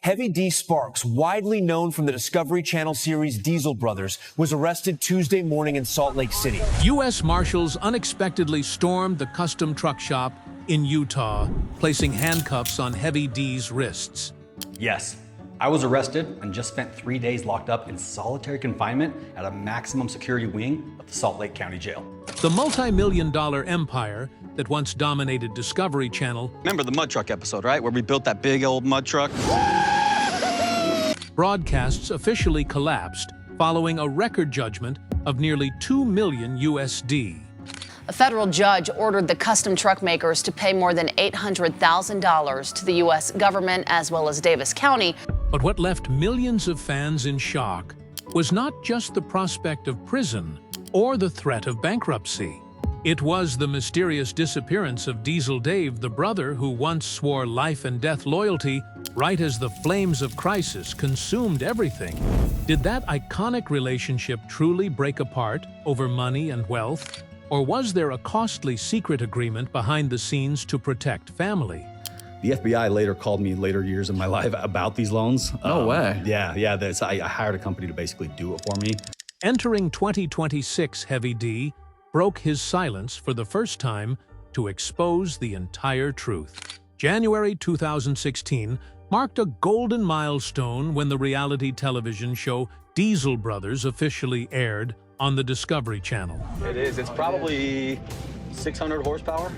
Heavy D Sparks, widely known from the Discovery Channel series Diesel Brothers, was arrested Tuesday morning in Salt Lake City. U.S. Marshals unexpectedly stormed the custom truck shop in Utah, placing handcuffs on Heavy D's wrists. Yes, I was arrested and just spent 3 days locked up in solitary confinement at a maximum security wing of the Salt Lake County Jail. The multi-million-dollar empire that once dominated Discovery Channel. Remember the mud truck episode, right? Where we built that big old mud truck? Broadcasts officially collapsed following a record judgment of nearly $2 million USD. A federal judge ordered the custom truck makers to pay more than $800,000 to the U.S. government as well as Davis County. But what left millions of fans in shock was not just the prospect of prison or the threat of bankruptcy. It was the mysterious disappearance of Diesel Dave, the brother who once swore life and death loyalty right as the flames of crisis consumed everything. Did that iconic relationship truly break apart over money and wealth? Or was there a costly secret agreement behind the scenes to protect family? The FBI later called me later years in my life about these loans. No way. Yeah. I hired a company to basically do it for me. Entering 2026, Heavy D broke his silence for the first time to expose the entire truth. January 2016 marked a golden milestone when the reality television show Diesel Brothers officially aired on the Discovery Channel. It is. It's probably 600 horsepower.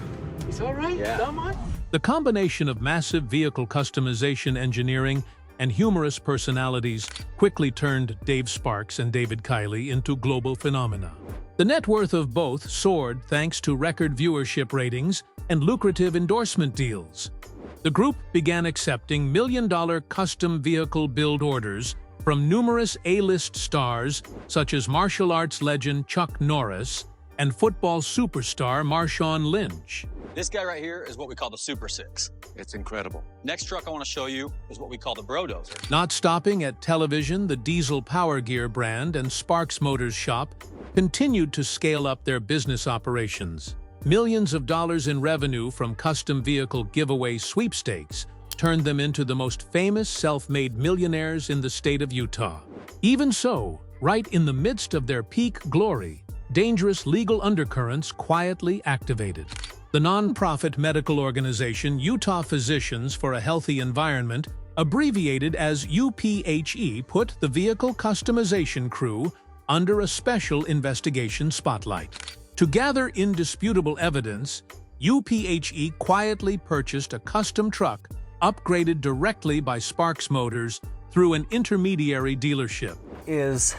It's all right. Yeah. Don't mind. The combination of massive vehicle customization engineering and humorous personalities quickly turned Dave Sparks and David Kiley into global phenomena. The net worth of both soared thanks to record viewership ratings and lucrative endorsement deals. The group began accepting million-dollar custom vehicle build orders from numerous A-list stars such as martial arts legend Chuck Norris and football superstar Marshawn Lynch. This guy right here is what we call the Super 6. It's incredible. Next truck I want to show you is what we call the Brodozer. Not stopping at television, the Diesel Power Gear brand and Sparks Motors shop continued to scale up their business operations. Millions of dollars in revenue from custom vehicle giveaway sweepstakes turned them into the most famous self-made millionaires in the state of Utah. Even so, right in the midst of their peak glory, dangerous legal undercurrents quietly activated. The nonprofit medical organization Utah Physicians for a Healthy Environment, abbreviated as UPHE, put the vehicle customization crew under a special investigation spotlight. To gather indisputable evidence, UPHE quietly purchased a custom truck upgraded directly by Sparks Motors through an intermediary dealership. Is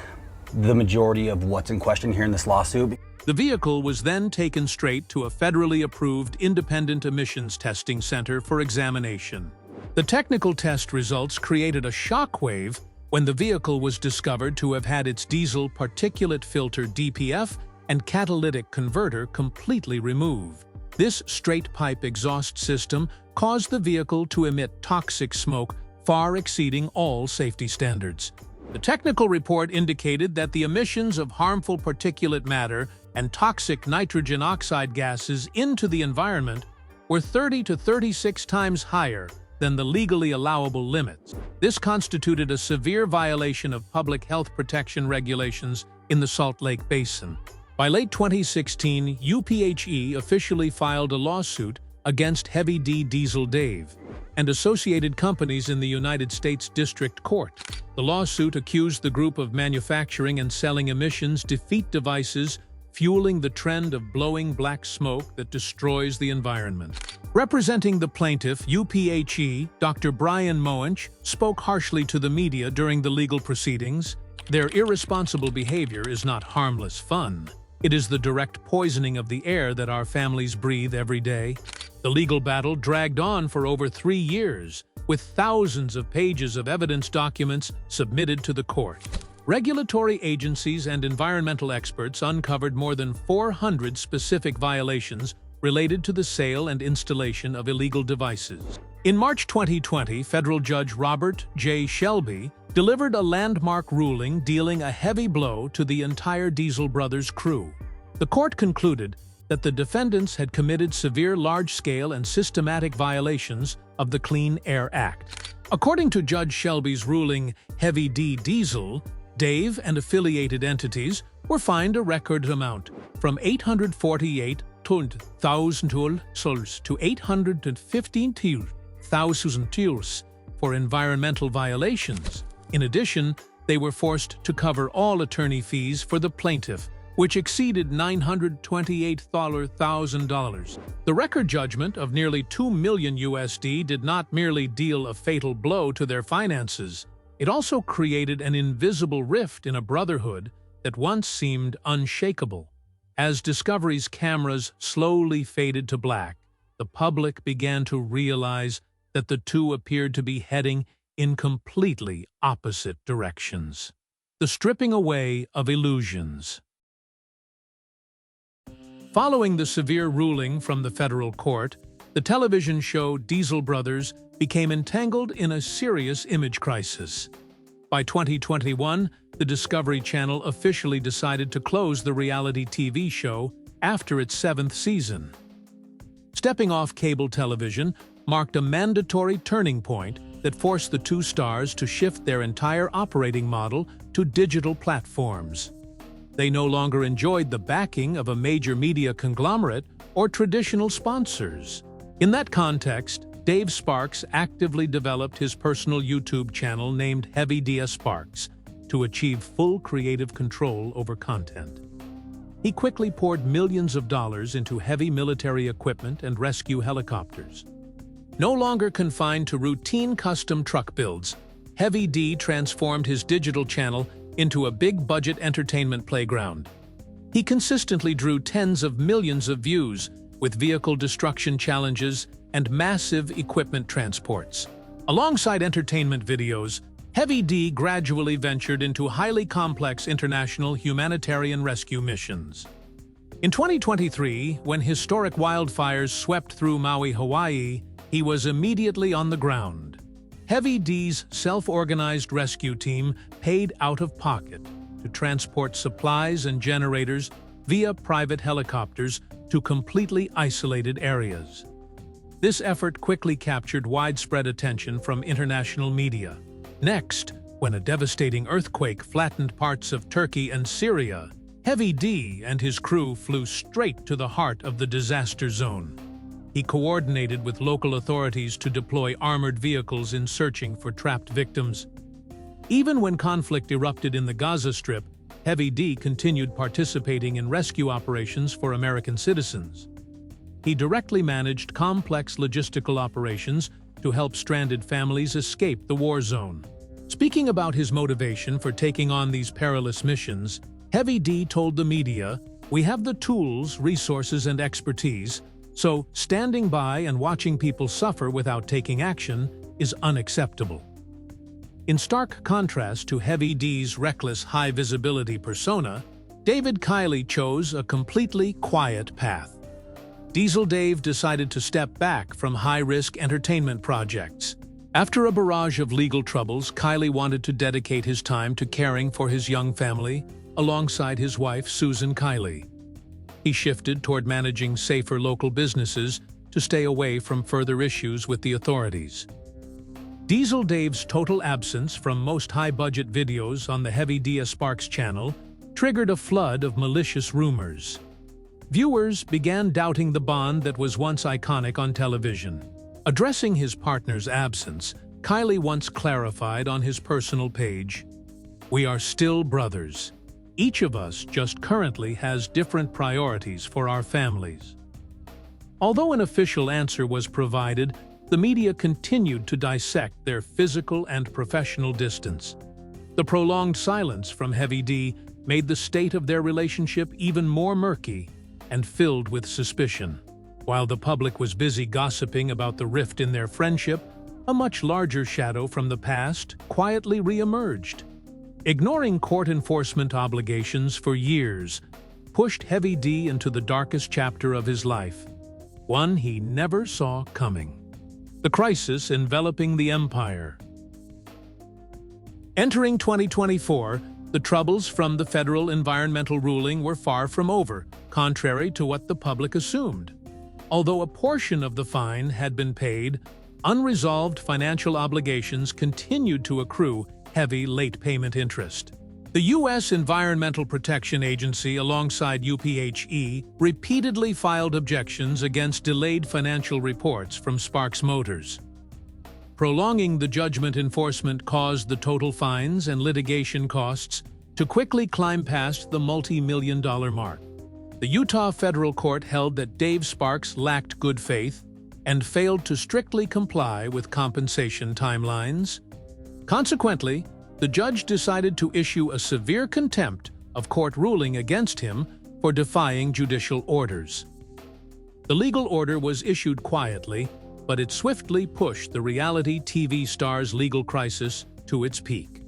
the majority of what's in question here in this lawsuit. The vehicle was then taken straight to a federally approved independent emissions testing center for examination. The technical test results created a shockwave when the vehicle was discovered to have had its diesel particulate filter DPF and catalytic converter completely removed. This straight-pipe exhaust system caused the vehicle to emit toxic smoke far exceeding all safety standards. The technical report indicated that the emissions of harmful particulate matter and toxic nitrogen oxide gases into the environment were 30 to 36 times higher than the legally allowable limits. This constituted a severe violation of public health protection regulations in the Salt Lake Basin. By late 2016, UPHE officially filed a lawsuit against Heavy D Diesel Dave and associated companies in the United States District Court. The lawsuit accused the group of manufacturing and selling emissions defeat devices fueling the trend of blowing black smoke that destroys the environment. Representing the plaintiff, UPHE, Dr. Brian Moench, spoke harshly to the media during the legal proceedings. Their irresponsible behavior is not harmless fun. It is the direct poisoning of the air that our families breathe every day. The legal battle dragged on for over 3 years, with thousands of pages of evidence documents submitted to the court. Regulatory agencies and environmental experts uncovered more than 400 specific violations related to the sale and installation of illegal devices. In March 2020, federal judge Robert J. Shelby delivered a landmark ruling dealing a heavy blow to the entire Diesel Brothers crew. The court concluded that the defendants had committed severe large-scale and systematic violations of the Clean Air Act. According to Judge Shelby's ruling, Heavy D Diesel, Dave and affiliated entities were fined a record amount from $848,000 to $815,000 for environmental violations. In addition, they were forced to cover all attorney fees for the plaintiff, which exceeded $928,000. The record judgment of nearly $2 million did not merely deal a fatal blow to their finances. It also created an invisible rift in a brotherhood that once seemed unshakable. As Discovery's cameras slowly faded to black, the public began to realize that the two appeared to be heading in completely opposite directions. The stripping away of illusions. Following the severe ruling from the federal court, the television show Diesel Brothers became entangled in a serious image crisis. By 2021, the Discovery Channel officially decided to close the reality TV show after its 7th season. Stepping off cable television marked a mandatory turning point that forced the two stars to shift their entire operating model to digital platforms. They no longer enjoyed the backing of a major media conglomerate or traditional sponsors. In that context, Dave Sparks actively developed his personal YouTube channel named Heavy D Sparks to achieve full creative control over content. He quickly poured millions of dollars into heavy military equipment and rescue helicopters. No longer confined to routine custom truck builds, Heavy D transformed his digital channel into a big-budget entertainment playground. He consistently drew tens of millions of views with vehicle destruction challenges and massive equipment transports. Alongside entertainment videos, Heavy D gradually ventured into highly complex international humanitarian rescue missions. In 2023, when historic wildfires swept through Maui, Hawaii, he was immediately on the ground. Heavy D's self-organized rescue team paid out of pocket to transport supplies and generators via private helicopters to completely isolated areas. This effort quickly captured widespread attention from international media. Next, when a devastating earthquake flattened parts of Turkey and Syria, Heavy D and his crew flew straight to the heart of the disaster zone. He coordinated with local authorities to deploy armored vehicles in searching for trapped victims. Even when conflict erupted in the Gaza Strip, Heavy D continued participating in rescue operations for American citizens. He directly managed complex logistical operations to help stranded families escape the war zone. Speaking about his motivation for taking on these perilous missions, Heavy D told the media, "We have the tools, resources, and expertise, so standing by and watching people suffer without taking action is unacceptable." In stark contrast to Heavy D's reckless high-visibility persona, David Kiley chose a completely quiet path. Diesel Dave decided to step back from high-risk entertainment projects. After a barrage of legal troubles, Kiley wanted to dedicate his time to caring for his young family, alongside his wife, Susan Kiley. He shifted toward managing safer local businesses to stay away from further issues with the authorities. Diesel Dave's total absence from most high-budget videos on the Heavy D Sparks channel triggered a flood of malicious rumors. Viewers began doubting the bond that was once iconic on television. Addressing his partner's absence, Kiley once clarified on his personal page, "We are still brothers. Each of us just currently has different priorities for our families." Although an official answer was provided, the media continued to dissect their physical and professional distance. The prolonged silence from Heavy D made the state of their relationship even more murky and filled with suspicion. While the public was busy gossiping about the rift in their friendship, a much larger shadow from the past quietly re-emerged. Ignoring court enforcement obligations for years pushed Heavy D into the darkest chapter of his life, one he never saw coming. The crisis enveloping the empire. Entering 2024, the troubles from the federal environmental ruling were far from over, contrary to what the public assumed. Although a portion of the fine had been paid, unresolved financial obligations continued to accrue heavy late payment interest. The U.S. Environmental Protection Agency, alongside UPHE, repeatedly filed objections against delayed financial reports from Sparks Motors. Prolonging the judgment enforcement caused the total fines and litigation costs to quickly climb past the multi-million-dollar mark. The Utah federal court held that Dave Sparks lacked good faith and failed to strictly comply with compensation timelines. Consequently, the judge decided to issue a severe contempt of court ruling against him for defying judicial orders. The legal order was issued quietly, but it swiftly pushed the reality TV star's legal crisis to its peak.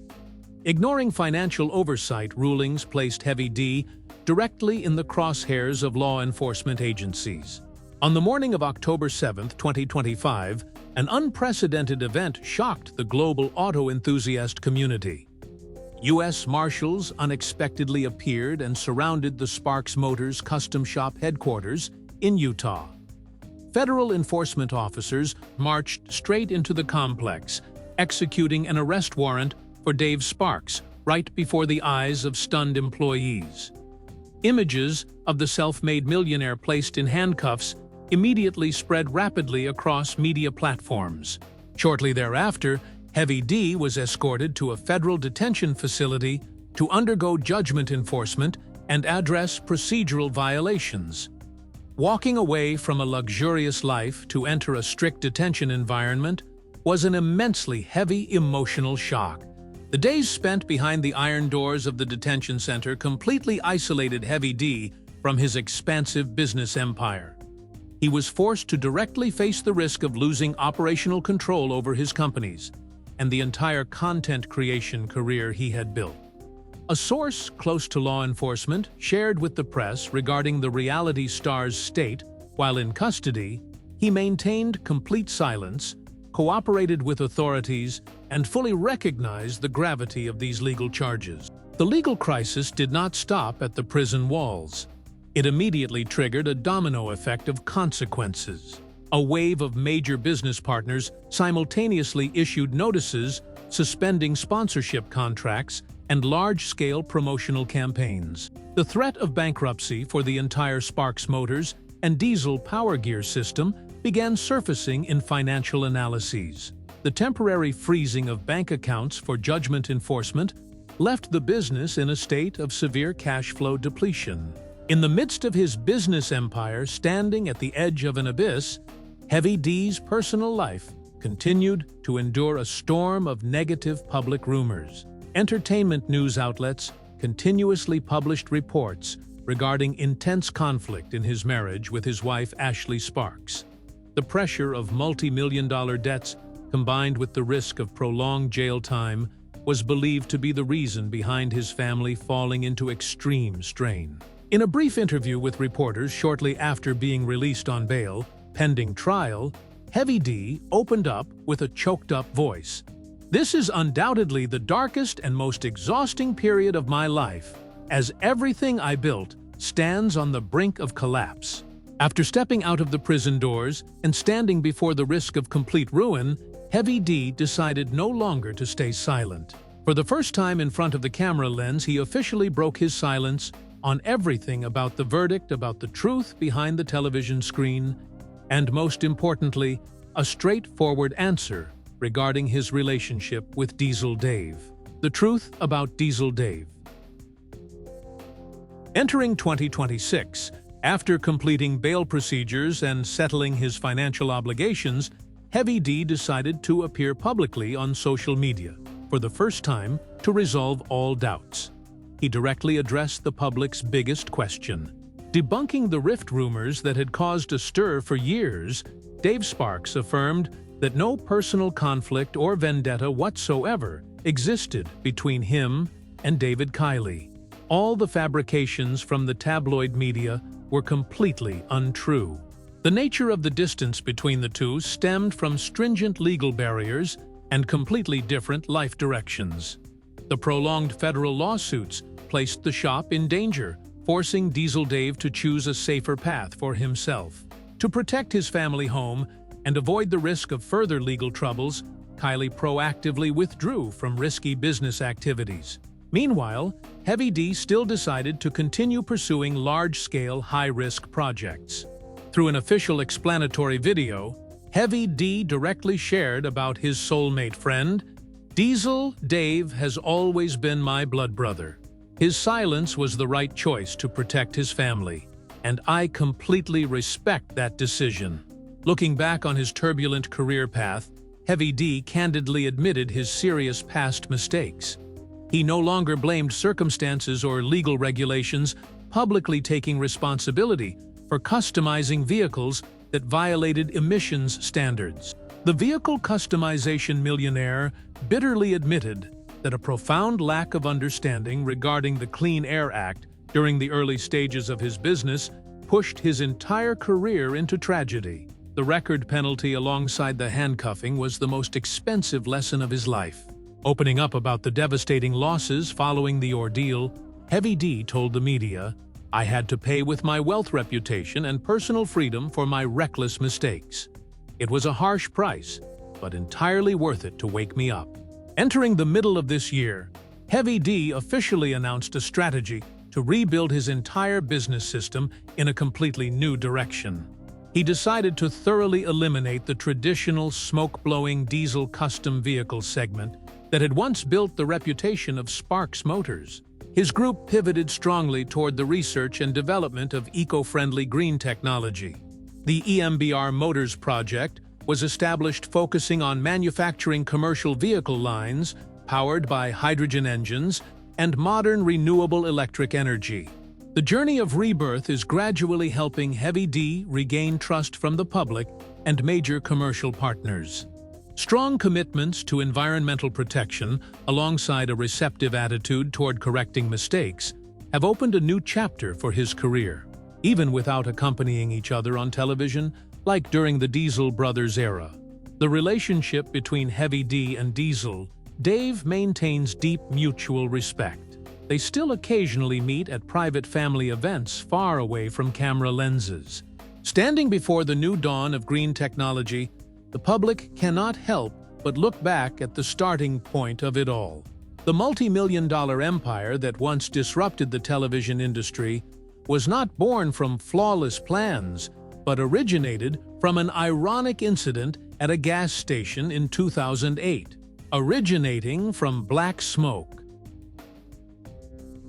Ignoring financial oversight rulings placed Heavy D directly in the crosshairs of law enforcement agencies. On the morning of October 7, 2025, an unprecedented event shocked the global auto enthusiast community. U.S. Marshals unexpectedly appeared and surrounded the Sparks Motors custom shop headquarters in Utah. Federal enforcement officers marched straight into the complex, executing an arrest warrant for Dave Sparks right before the eyes of stunned employees. Images of the self-made millionaire placed in handcuffs immediately spread rapidly across media platforms. Shortly thereafter, Heavy D was escorted to a federal detention facility to undergo judgment enforcement and address procedural violations. Walking away from a luxurious life to enter a strict detention environment was an immensely heavy emotional shock. The days spent behind the iron doors of the detention center completely isolated Heavy D from his expansive business empire. He was forced to directly face the risk of losing operational control over his companies and the entire content creation career he had built. A source close to law enforcement shared with the press regarding the reality star's state. While in custody, he maintained complete silence, cooperated with authorities, and fully recognized the gravity of these legal charges. The legal crisis did not stop at the prison walls. It immediately triggered a domino effect of consequences. A wave of major business partners simultaneously issued notices suspending sponsorship contracts and large-scale promotional campaigns. The threat of bankruptcy for the entire Sparks Motors and diesel power gear system began surfacing in financial analyses. The temporary freezing of bank accounts for judgment enforcement left the business in a state of severe cash flow depletion. In the midst of his business empire standing at the edge of an abyss, Heavy D's personal life continued to endure a storm of negative public rumors. Entertainment news outlets continuously published reports regarding intense conflict in his marriage with his wife Ashley Sparks. The pressure of multi-million-dollar debts combined with the risk of prolonged jail time was believed to be the reason behind his family falling into extreme strain. In a brief interview with reporters shortly after being released on bail, pending trial, Heavy D opened up with a choked-up voice. "This is undoubtedly the darkest and most exhausting period of my life, as everything I built stands on the brink of collapse." After stepping out of the prison doors and standing before the risk of complete ruin, Heavy D decided no longer to stay silent. For the first time in front of the camera lens, he officially broke his silence on everything about the verdict, about the truth behind the television screen, and most importantly, a straightforward answer regarding his relationship with Diesel Dave. The truth about Diesel Dave. Entering 2026, after completing bail procedures and settling his financial obligations, Heavy D decided to appear publicly on social media for the first time to resolve all doubts. He directly addressed the public's biggest question. Debunking the rift rumors that had caused a stir for years, Dave Sparks affirmed that no personal conflict or vendetta whatsoever existed between him and David Kiley. All the fabrications from the tabloid media were completely untrue. The nature of the distance between the two stemmed from stringent legal barriers and completely different life directions. The prolonged federal lawsuits placed the shop in danger, forcing Diesel Dave to choose a safer path for himself. To protect his family home, and avoid the risk of further legal troubles, Kylie proactively withdrew from risky business activities. Meanwhile, Heavy D still decided to continue pursuing large-scale, high-risk projects. Through an official explanatory video, Heavy D directly shared about his soulmate friend, "Diesel Dave has always been my blood brother. His silence was the right choice to protect his family, and I completely respect that decision." Looking back on his turbulent career path, Heavy D candidly admitted his serious past mistakes. He no longer blamed circumstances or legal regulations, publicly taking responsibility for customizing vehicles that violated emissions standards. The vehicle customization millionaire bitterly admitted that a profound lack of understanding regarding the Clean Air Act during the early stages of his business pushed his entire career into tragedy. The record penalty alongside the handcuffing was the most expensive lesson of his life. Opening up about the devastating losses following the ordeal, Heavy D told the media, "I had to pay with my wealth, reputation, and personal freedom for my reckless mistakes. It was a harsh price, but entirely worth it to wake me up." Entering the middle of this year, Heavy D officially announced a strategy to rebuild his entire business system in a completely new direction. He decided to thoroughly eliminate the traditional smoke-blowing diesel custom vehicle segment that had once built the reputation of Sparks Motors. His group pivoted strongly toward the research and development of eco-friendly green technology. The EMBR Motors project was established focusing on manufacturing commercial vehicle lines powered by hydrogen engines and modern renewable electric energy. The journey of rebirth is gradually helping Heavy D regain trust from the public and major commercial partners. Strong commitments to environmental protection, alongside a receptive attitude toward correcting mistakes, have opened a new chapter for his career. Even without accompanying each other on television, like during the Diesel Brothers era. The relationship between Heavy D and Diesel, Dave maintains deep mutual respect. They still occasionally meet at private family events far away from camera lenses. Standing before the new dawn of green technology, the public cannot help but look back at the starting point of it all. The multi-million-dollar empire that once disrupted the television industry was not born from flawless plans, but originated from an ironic incident at a gas station in 2008, originating from black smoke.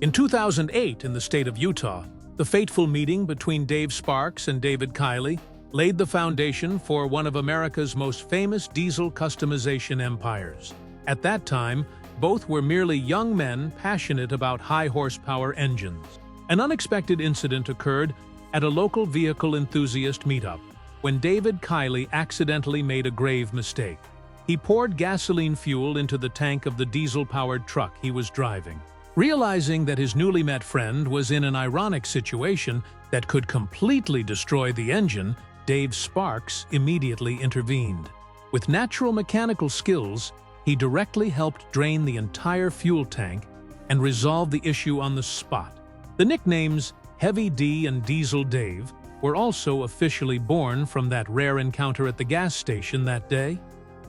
In 2008, in the state of Utah, the fateful meeting between Dave Sparks and David Kiley laid the foundation for one of America's most famous diesel customization empires. At that time, both were merely young men passionate about high-horsepower engines. An unexpected incident occurred at a local vehicle enthusiast meetup when David Kiley accidentally made a grave mistake. He poured gasoline fuel into the tank of the diesel-powered truck he was driving. Realizing that his newly met friend was in an ironic situation that could completely destroy the engine, Dave Sparks immediately intervened. With natural mechanical skills, he directly helped drain the entire fuel tank and resolve the issue on the spot. The nicknames Heavy D and Diesel Dave were also officially born from that rare encounter at the gas station that day.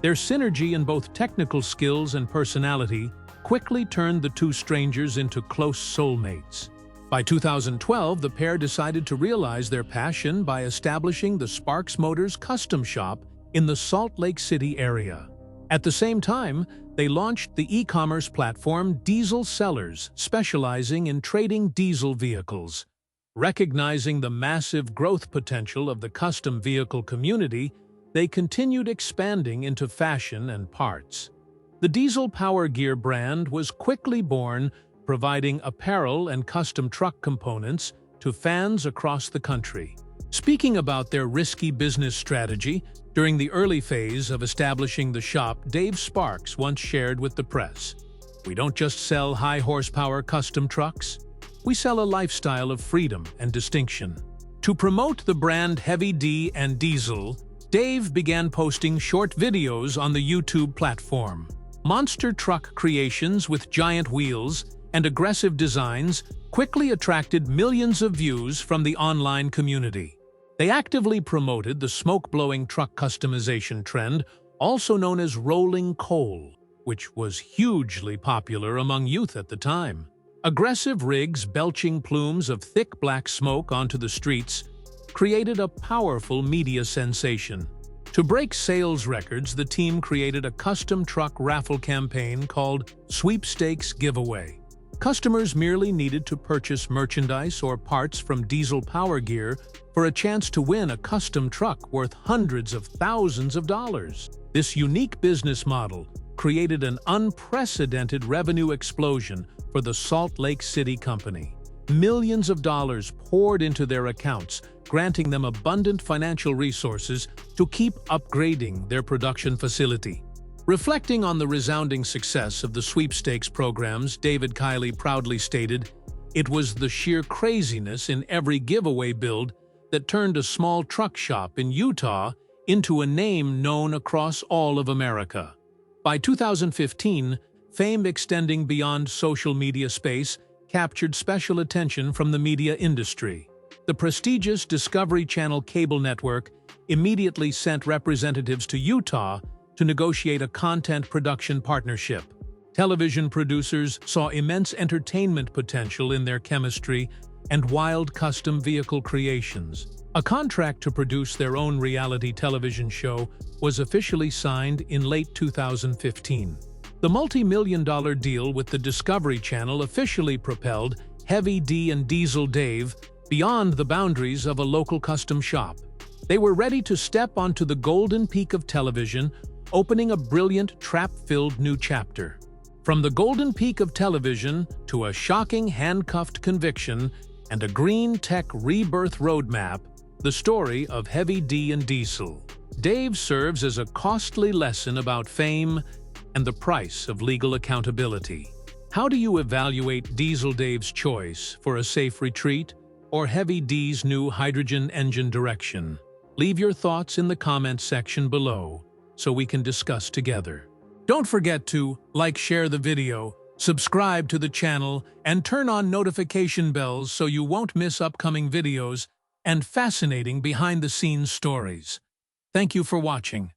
Their synergy in both technical skills and personality quickly turned the two strangers into close soulmates. By 2012, the pair decided to realize their passion by establishing the Sparks Motors custom shop in the Salt Lake City area. At the same time, they launched the e-commerce platform Diesel Sellers, specializing in trading diesel vehicles. Recognizing the massive growth potential of the custom vehicle community, they continued expanding into fashion and parts. The Diesel Power Gear brand was quickly born, providing apparel and custom truck components to fans across the country. Speaking about their risky business strategy, during the early phase of establishing the shop, Dave Sparks once shared with the press, "We don't just sell high-horsepower custom trucks. We sell a lifestyle of freedom and distinction." To promote the brand Heavy D and Diesel, Dave began posting short videos on the YouTube platform. Monster truck creations with giant wheels and aggressive designs quickly attracted millions of views from the online community. They actively promoted the smoke-blowing truck customization trend, also known as rolling coal, which was hugely popular among youth at the time. Aggressive rigs belching plumes of thick black smoke onto the streets created a powerful media sensation. To break sales records, the team created a custom truck raffle campaign called Sweepstakes Giveaway. Customers merely needed to purchase merchandise or parts from Diesel Power Gear for a chance to win a custom truck worth hundreds of thousands of dollars. This unique business model created an unprecedented revenue explosion for the Salt Lake City company. Millions of dollars poured into their accounts, granting them abundant financial resources to keep upgrading their production facility. Reflecting on the resounding success of the sweepstakes programs, David Kiley proudly stated, "It was the sheer craziness in every giveaway build that turned a small truck shop in Utah into a name known across all of America." By 2015, fame extending beyond social media space captured special attention from the media industry. The prestigious Discovery Channel cable network immediately sent representatives to Utah to negotiate a content production partnership. Television producers saw immense entertainment potential in their chemistry and wild custom vehicle creations. A contract to produce their own reality television show was officially signed in late 2015. The multi-million-dollar deal with the Discovery Channel officially propelled Heavy D and Diesel Dave beyond the boundaries of a local custom shop. They were ready to step onto the golden peak of television, opening a brilliant, trap-filled new chapter. From the golden peak of television to a shocking handcuffed conviction and a green tech rebirth roadmap, the story of Heavy D and Diesel. Dave serves as a costly lesson about fame and the price of legal accountability. How do you evaluate Diesel Dave's choice for a safe retreat or Heavy D's new hydrogen engine direction? Leave your thoughts in the comments section below so we can discuss together. Don't forget to share the video, subscribe to the channel, and turn on notification bells so you won't miss upcoming videos and fascinating behind-the-scenes stories. Thank you for watching.